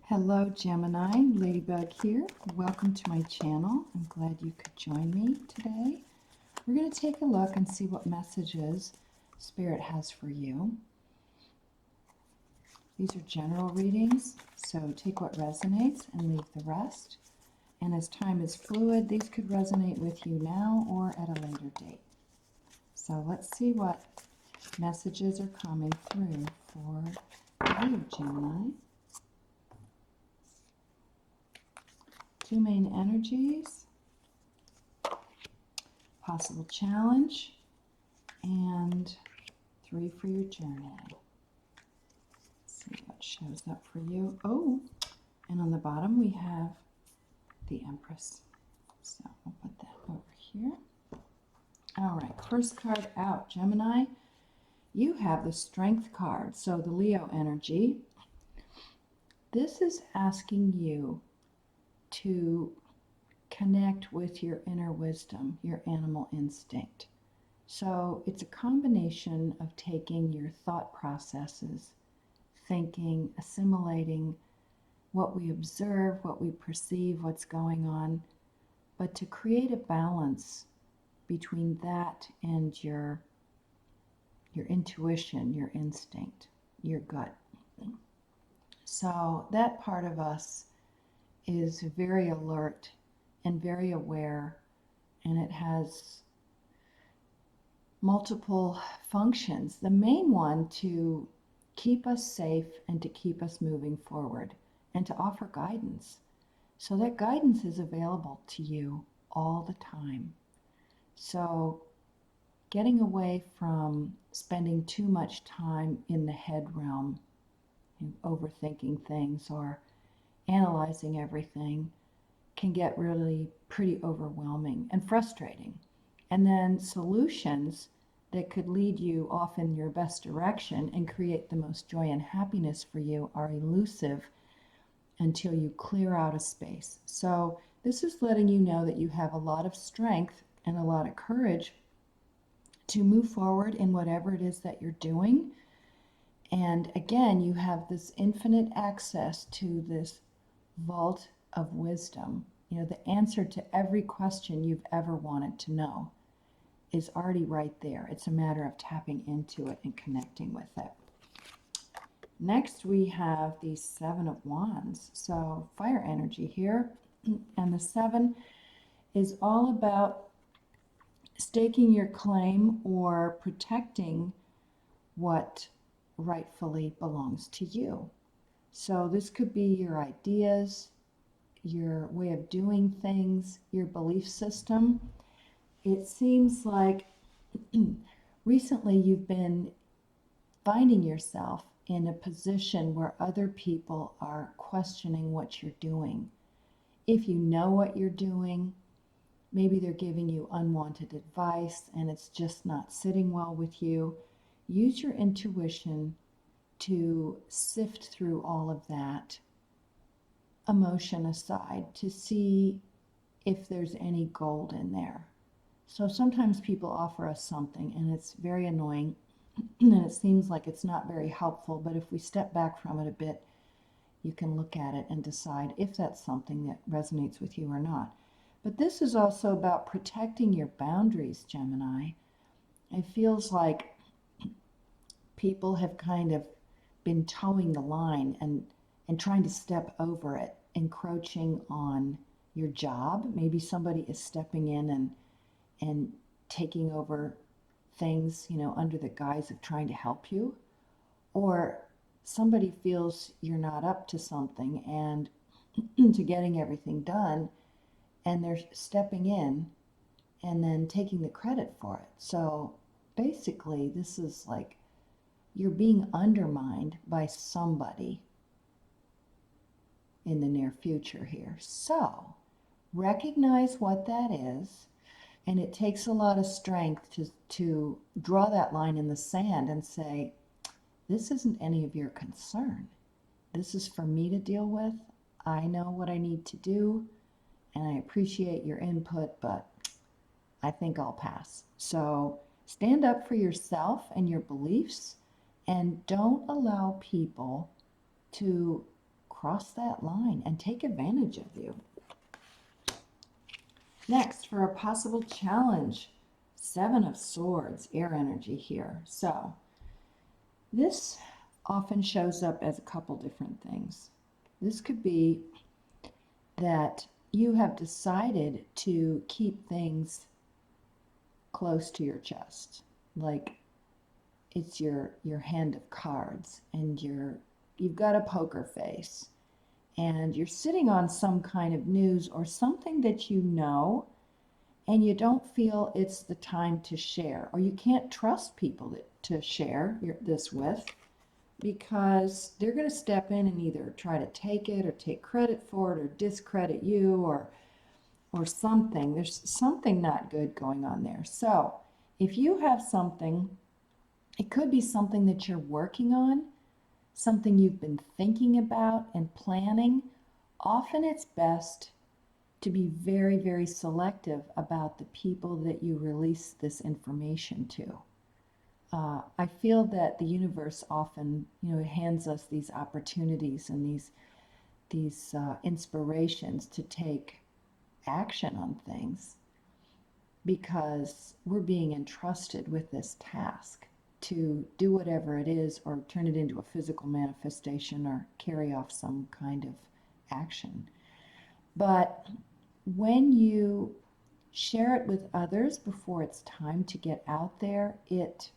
Hello Gemini, Ladybug here. Welcome to my channel. I'm glad you could join me today. We're going to take a look and see what messages Spirit has for you. These are general readings, so take what resonates and leave the rest. And as time is fluid, these could resonate with you now or at a later date. So let's see what messages are coming through for you, Gemini. Two main energies, possible challenge, and three for your journey. Let's see what shows up for you. Oh, and on the bottom we have the Empress. So we'll put that over here. All right, first card out, Gemini. You have the Strength card, so the Leo energy. This is asking you to connect with your inner wisdom, your animal instinct. So it's a combination of taking your thought processes, thinking, assimilating what we observe, what we perceive, what's going on, but to create a balance between that and your intuition, your instinct, your gut. So that part of us is very alert and very aware, and it has multiple functions. The main one to keep us safe and to keep us moving forward and to offer guidance. So that guidance is available to you all the time. So getting away from spending too much time in the head realm, overthinking things or analyzing everything, can get really pretty overwhelming and frustrating. And then solutions that could lead you off in your best direction and create the most joy and happiness for you are elusive until you clear out a space. So this is letting you know that you have a lot of strength and a lot of courage to move forward in whatever it is that you're doing. And again, you have this infinite access to this vault of wisdom. The answer to every question you've ever wanted to know is already right there. It's a matter of tapping into it and connecting with it. Next, we have the Seven of Wands. So fire energy here. And the seven is all about staking your claim or protecting what rightfully belongs to you. So this could be your ideas, your way of doing things, your belief system. It seems like recently you've been finding yourself in a position where other people are questioning what you're doing. If you know what you're doing, maybe they're giving you unwanted advice and it's just not sitting well with you. Use your intuition to sift through all of that, emotion aside, to see if there's any gold in there. So sometimes people offer us something and it's very annoying and it seems like it's not very helpful, but if we step back from it a bit, you can look at it and decide if that's something that resonates with you or not. But this is also about protecting your boundaries, Gemini. It feels like people have kind of been towing the line and trying to step over it, encroaching on your job. Maybe somebody is stepping in and taking over things, under the guise of trying to help you. Or somebody feels you're not up to something and to getting everything done, and they're stepping in and then taking the credit for it. So basically, this is like you're being undermined by somebody in the near future here. So recognize what that is, and it takes a lot of strength to draw that line in the sand and say, this isn't any of your concern. This is for me to deal with. I know what I need to do, and I appreciate your input, but I think I'll pass. So stand up for yourself and your beliefs, and don't allow people to cross that line and take advantage of you. Next, for a possible challenge, Seven of Swords, air energy here. So this often shows up as a couple different things. This could be that you have decided to keep things close to your chest, like it's your hand of cards, and you've got a poker face, and you're sitting on some kind of news or something that you know, and you don't feel it's the time to share, or you can't trust people to share this with, because they're going to step in and either try to take it or take credit for it or discredit you or something. There's something not good going on there. So if you have something, it could be something that you're working on, something you've been thinking about and planning. Often it's best to be very, very selective about the people that you release this information to. I feel that the universe often, hands us these opportunities and these inspirations to take action on things because we're being entrusted with this task to do whatever it is, or turn it into a physical manifestation, or carry off some kind of action. But when you share it with others before it's time to get out there, it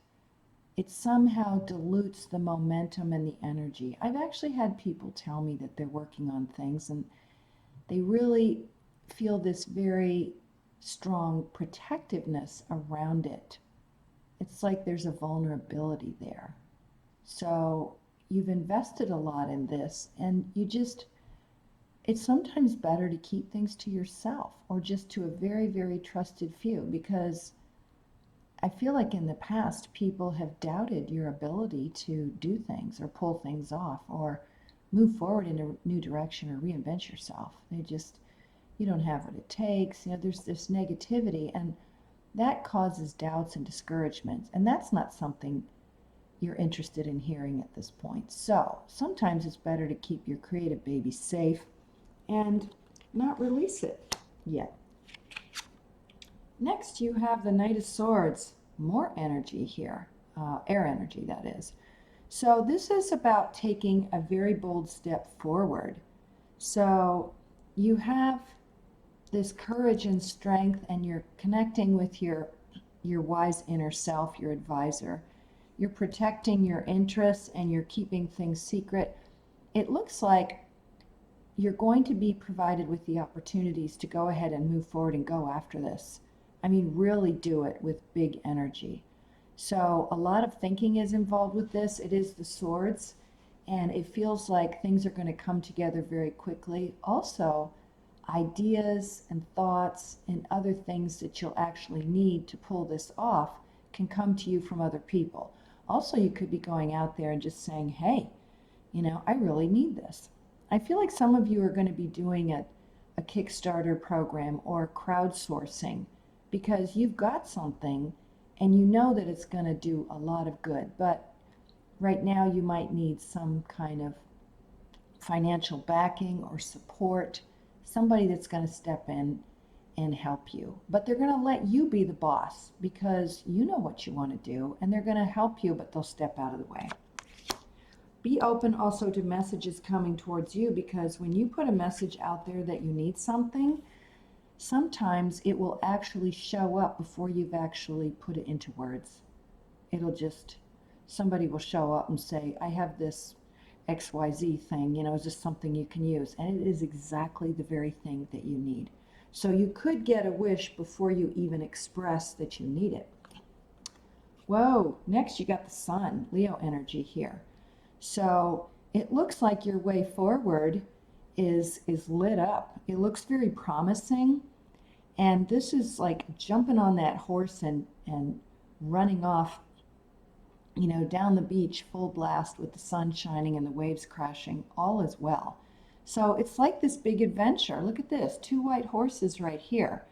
somehow dilutes the momentum and the energy. I've actually had people tell me that they're working on things and they really feel this very strong protectiveness around it. It's like there's a vulnerability there. So you've invested a lot in this, and it's sometimes better to keep things to yourself, or just to a very, very trusted few, because I feel like in the past people have doubted your ability to do things or pull things off or move forward in a new direction or reinvent yourself. You don't have what it takes. There's this negativity, and that causes doubts and discouragements, and that's not something you're interested in hearing at this point. So sometimes it's better to keep your creative baby safe and not release it yet. Next, you have the Knight of Swords, more energy here, air energy, that is. So this is about taking a very bold step forward. So you have this courage and strength, and you're connecting with your wise inner self, your advisor. You're protecting your interests and you're keeping things secret. It looks like you're going to be provided with the opportunities to go ahead and move forward and go after this. I mean, really do it with big energy. So a lot of thinking is involved with this. It is the swords, and it feels like things are going to come together very quickly. Also, ideas and thoughts and other things that you'll actually need to pull this off can come to you from other people. Also, you could be going out there and just saying, hey, I really need this. I feel like some of you are going to be doing a Kickstarter program or crowdsourcing, because you've got something and you know that it's going to do a lot of good. But right now you might need some kind of financial backing or support, somebody that's going to step in and help you. But they're going to let you be the boss because you know what you want to do, and they're going to help you, but they'll step out of the way. Be open also to messages coming towards you, because when you put a message out there that you need something, sometimes it will actually show up before you've actually put it into words. Somebody will show up and say, I have this XYZ thing, is this something you can use? And it is exactly the very thing that you need. So you could get a wish before you even express that you need it. Whoa, next you got the Sun, Leo energy here. So it looks like your way forward is lit up. It looks very promising. And this is like jumping on that horse and running off, down the beach full blast with the sun shining and the waves crashing. All is well. So it's like this big adventure. Look at this, 2 white horses right here.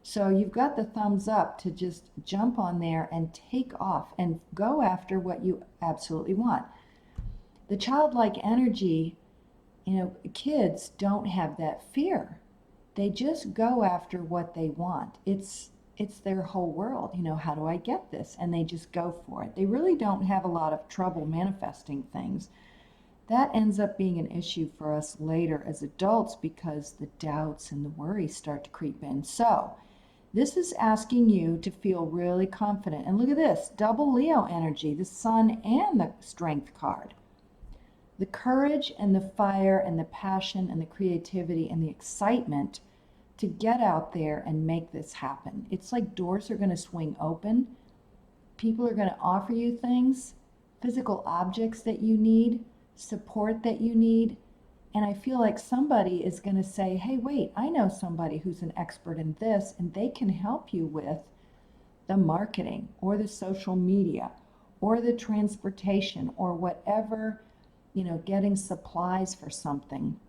So you've got the thumbs up to just jump on there and take off and go after what you absolutely want. The childlike energy Kids don't have that fear. They just go after what they want. It's their whole world. How do I get this? And they just go for it. They really don't have a lot of trouble manifesting things. That ends up being an issue for us later as adults because the doubts and the worries start to creep in. So, this is asking you to feel really confident. And look at this, double Leo energy, the sun and the strength card. The courage and the fire and the passion and the creativity and the excitement to get out there and make this happen. It's like doors are going to swing open. People are going to offer you things, physical objects that you need, support that you need. And I feel like somebody is going to say, hey, wait, I know somebody who's an expert in this, and they can help you with the marketing or the social media or the transportation or whatever, getting supplies for something.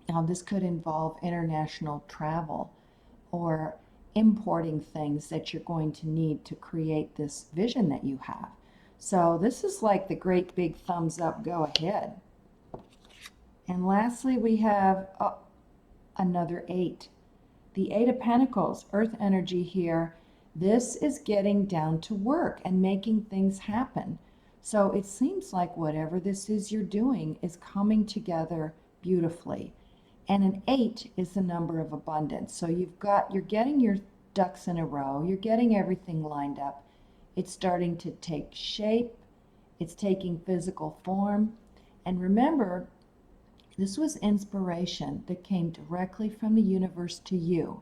Now, this could involve international travel or importing things that you're going to need to create this vision that you have. So this is like the great big thumbs up, go ahead. And lastly, we have another 8. The 8 of Pentacles, earth energy here. This is getting down to work and making things happen. So it seems like whatever this is you're doing is coming together beautifully. And an 8 is the number of abundance. So you're getting your ducks in a row. You're getting everything lined up. It's starting to take shape. It's taking physical form. And remember, this was inspiration that came directly from the universe to you.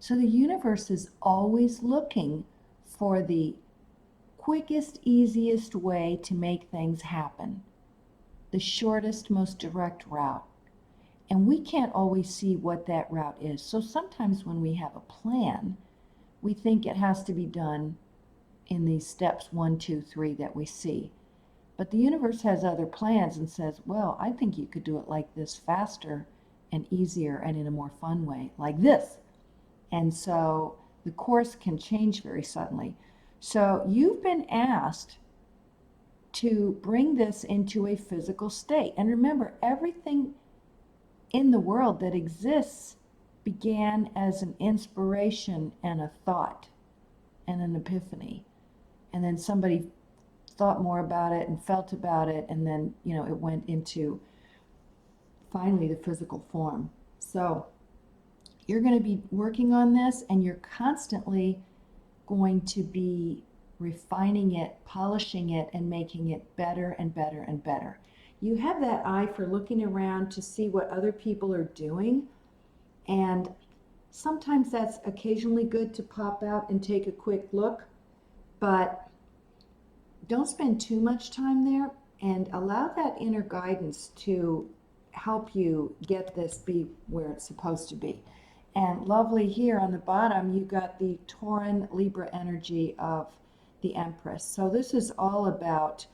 So the universe is always looking for the quickest, easiest way to make things happen. The shortest, most direct route. And we can't always see what that route is. So sometimes when we have a plan, we think it has to be done in these steps 1, 2, 3 that we see. But the universe has other plans and says, well, I think you could do it like this faster and easier and in a more fun way, like this. And so the course can change very suddenly. So you've been asked to bring this into a physical state. And remember, everything in the world that exists began as an inspiration and a thought and an epiphany. And then somebody thought more about it and felt about it, and then, it went into finally the physical form. So you're going to be working on this, and you're constantly going to be refining it, polishing it, and making it better and better and better. You have that eye for looking around to see what other people are doing, and sometimes that's occasionally good to pop out and take a quick look, but don't spend too much time there, and allow that inner guidance to help you get this be where it's supposed to be. And lovely here on the bottom, you got the Tauran Libra energy of the Empress. So this is all about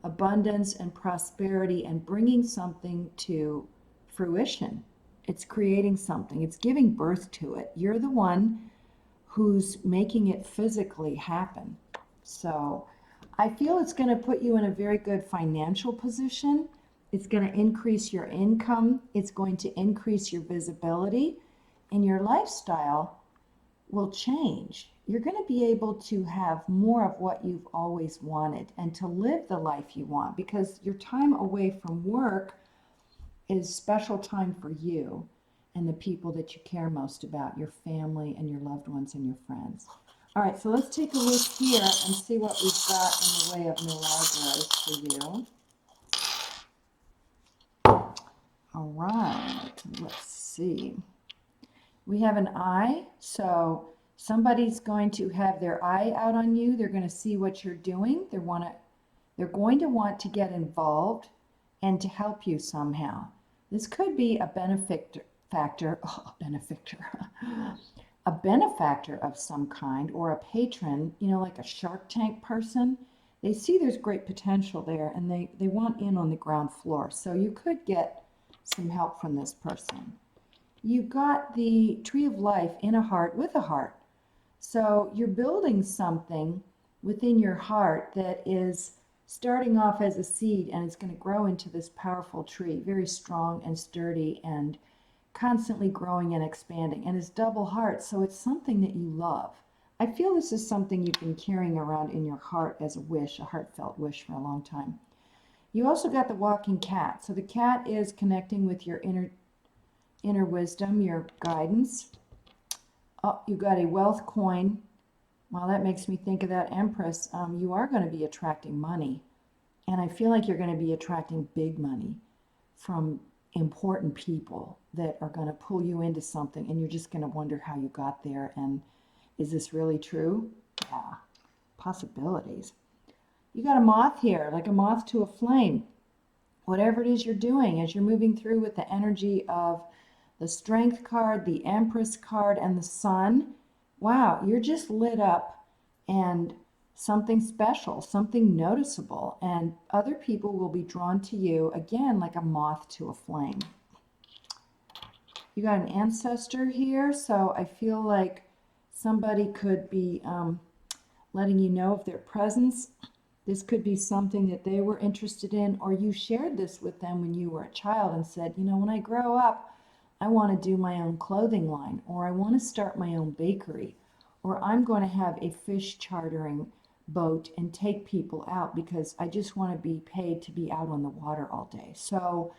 abundance and prosperity and bringing something to fruition. It's creating something. It's giving birth to it. You're the one who's making it physically happen. So I feel it's going to put you in a very good financial position. It's going to increase your income. It's going to increase your visibility, and your lifestyle will change. You're going to be able to have more of what you've always wanted and to live the life you want, because your time away from work is special time for you and the people that you care most about, your family and your loved ones and your friends. All right, so let's take a look here and see what we've got in the way of Milagros for you. All right, let's see. We have an eye, so somebody's going to have their eye out on you. They're going to see what you're doing. They're going to want to get involved and to help you somehow. This could be a benefactor, a benefactor of some kind, or a patron, like a Shark Tank person. They see there's great potential there, and they want in on the ground floor. So you could get some help from this person. You got the Tree of Life in a heart with a heart. So you're building something within your heart that is starting off as a seed, and it's going to grow into this powerful tree, very strong and sturdy and constantly growing and expanding. And it's double heart, so it's something that you love. I feel this is something you've been carrying around in your heart as a wish, a heartfelt wish for a long time. You also got the walking cat. So the cat is connecting with your inner wisdom, your guidance. Oh, you got a wealth coin. Well, that makes me think of that Empress. You are going to be attracting money. And I feel like you're going to be attracting big money from important people that are going to pull you into something. And you're just going to wonder how you got there. And is this really true? Yeah, possibilities. You got a moth here, like a moth to a flame. Whatever it is you're doing as you're moving through with the energy of the Strength card, the Empress card, and the Sun. Wow, you're just lit up and something special, something noticeable, and other people will be drawn to you, again, like a moth to a flame. You got an ancestor here, so I feel like somebody could be letting you know of their presence. This could be something that they were interested in, or you shared this with them when you were a child and said, you know, when I grow up, I want to do my own clothing line, or I want to start my own bakery, or I'm going to have a fish chartering boat and take people out because I just want to be paid to be out on the water all day. So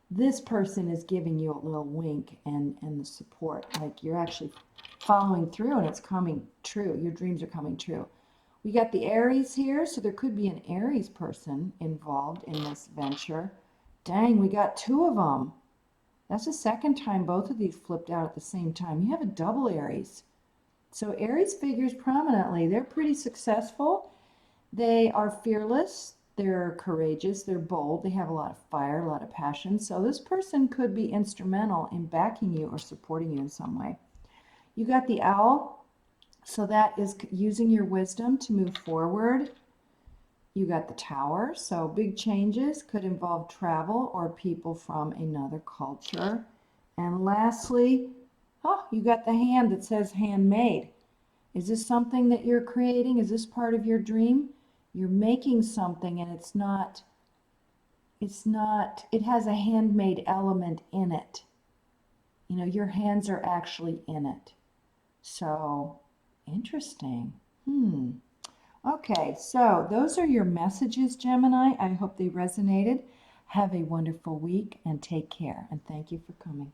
this person is giving you a little wink and the support, like you're actually following through and it's coming true. Your dreams are coming true. We got the Aries here, so there could be an Aries person involved in this venture. Dang, we got two of them. That's the second time both of these flipped out at the same time. You have a double Aries. So Aries figures prominently. They're pretty successful. They are fearless. They're courageous. They're bold. They have a lot of fire, a lot of passion. So this person could be instrumental in backing you or supporting you in some way. You got the Owl. So that is using your wisdom to move forward. You got the Tower. So big changes could involve travel or people from another culture. And lastly, oh, you got the hand that says handmade. Is this something that you're creating? Is this part of your dream? You're making something and it has a handmade element in it. You know, your hands are actually in it. So interesting. Okay, so those are your messages, Gemini. I hope they resonated. Have a wonderful week and take care. And thank you for coming.